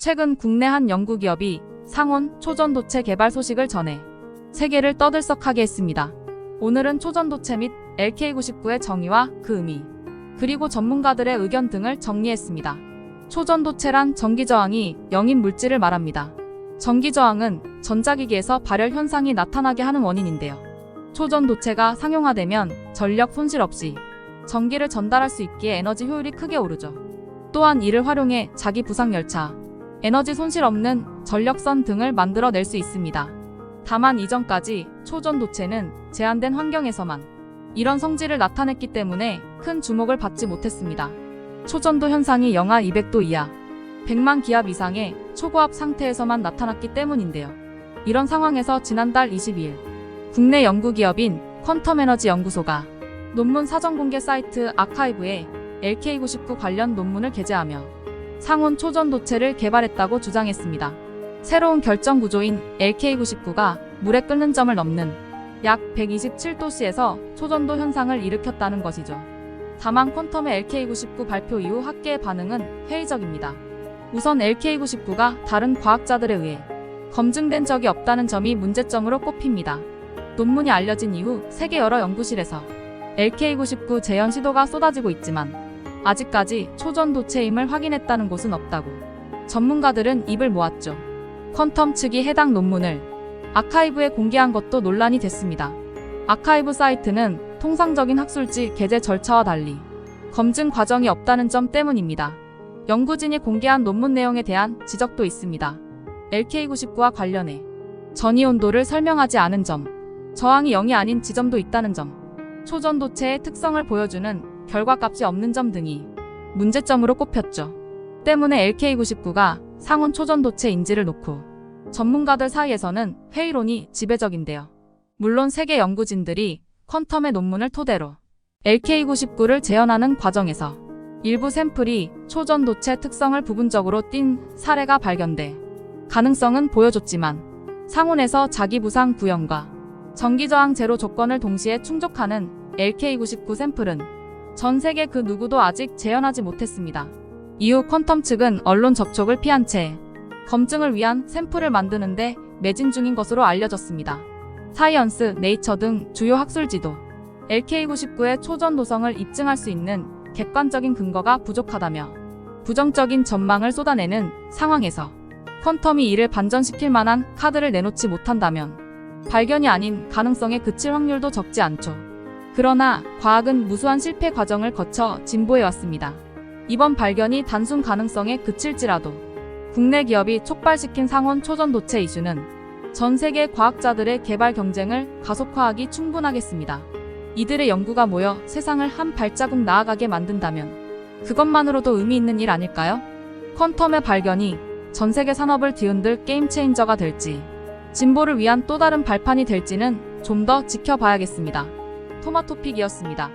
최근 국내 한 연구기업이 상온 초전도체 개발 소식을 전해 세계를 떠들썩하게 했습니다. 오늘은 초전도체 및 LK99의 정의와 그 의미, 그리고 전문가들의 의견 등을 정리했습니다. 초전도체란 전기저항이 0인 물질을 말합니다. 전기저항은 전자기기에서 발열 현상이 나타나게 하는 원인인데요. 초전도체가 상용화되면 전력 손실 없이 전기를 전달할 수 있기에 에너지 효율이 크게 오르죠. 또한 이를 활용해 자기 부상열차, 에너지 손실 없는 전력선 등을 만들어낼 수 있습니다. 다만 이전까지 초전도체는 제한된 환경에서만 이런 성질을 나타냈기 때문에 큰 주목을 받지 못했습니다. 초전도 현상이 영하 200도 이하, 100만 기압 이상의 초고압 상태에서만 나타났기 때문인데요. 이런 상황에서 지난달 22일 국내 연구기업인 퀀텀에너지 연구소가 논문 사전 공개 사이트 아카이브에 LK99 관련 논문을 게재하며 상온 초전도체를 개발했다고 주장했습니다. 새로운 결정 구조인 LK99가 물에 끓는 점을 넘는 약 127도씨에서 초전도 현상을 일으켰다는 것이죠. 다만 퀀텀의 LK99 발표 이후 학계의 반응은 회의적입니다. 우선 LK99가 다른 과학자들에 의해 검증된 적이 없다는 점이 문제점으로 꼽힙니다. 논문이 알려진 이후 세계 여러 연구실에서 LK99 재현 시도가 쏟아지고 있지만 아직까지 초전도체임을 확인했다는 곳은 없다고 전문가들은 입을 모았죠. 퀀텀 측이 해당 논문을 아카이브에 공개한 것도 논란이 됐습니다. 아카이브 사이트는 통상적인 학술지 게재 절차와 달리 검증 과정이 없다는 점 때문입니다. 연구진이 공개한 논문 내용에 대한 지적도 있습니다. LK99와 관련해 전이온도를 설명하지 않은 점, 저항이 0이 아닌 지점도 있다는 점, 초전도체의 특성을 보여주는 결과값이 없는 점 등이 문제점으로 꼽혔죠. 때문에 LK99가 상온 초전도체 인지를 놓고 전문가들 사이에서는 회의론이 지배적인데요. 물론 세계 연구진들이 퀀텀의 논문을 토대로 LK99를 재현하는 과정에서 일부 샘플이 초전도체 특성을 부분적으로 띈 사례가 발견돼 가능성은 보여줬지만 상온에서 자기 부상 구현과 전기저항 제로 조건을 동시에 충족하는 LK99 샘플은 전 세계 그 누구도 아직 재현하지 못했습니다. 이후 퀀텀 측은 언론 접촉을 피한 채 검증을 위한 샘플을 만드는데 매진 중인 것으로 알려졌습니다. 사이언스, 네이처 등 주요 학술지도 LK99의 초전도성을 입증할 수 있는 객관적인 근거가 부족하다며 부정적인 전망을 쏟아내는 상황에서 퀀텀이 이를 반전시킬 만한 카드를 내놓지 못한다면 발견이 아닌 가능성에 그칠 확률도 적지 않죠. 그러나 과학은 무수한 실패 과정을 거쳐 진보해왔습니다. 이번 발견이 단순 가능성에 그칠지라도 국내 기업이 촉발시킨 상온 초전도체 이슈는 전 세계 과학자들의 개발 경쟁을 가속화하기 충분하겠습니다. 이들의 연구가 모여 세상을 한 발자국 나아가게 만든다면 그것만으로도 의미 있는 일 아닐까요? 퀀텀의 발견이 전 세계 산업을 뒤흔들 게임 체인저가 될지, 진보를 위한 또 다른 발판이 될지는 좀 더 지켜봐야겠습니다. 토마토픽이었습니다.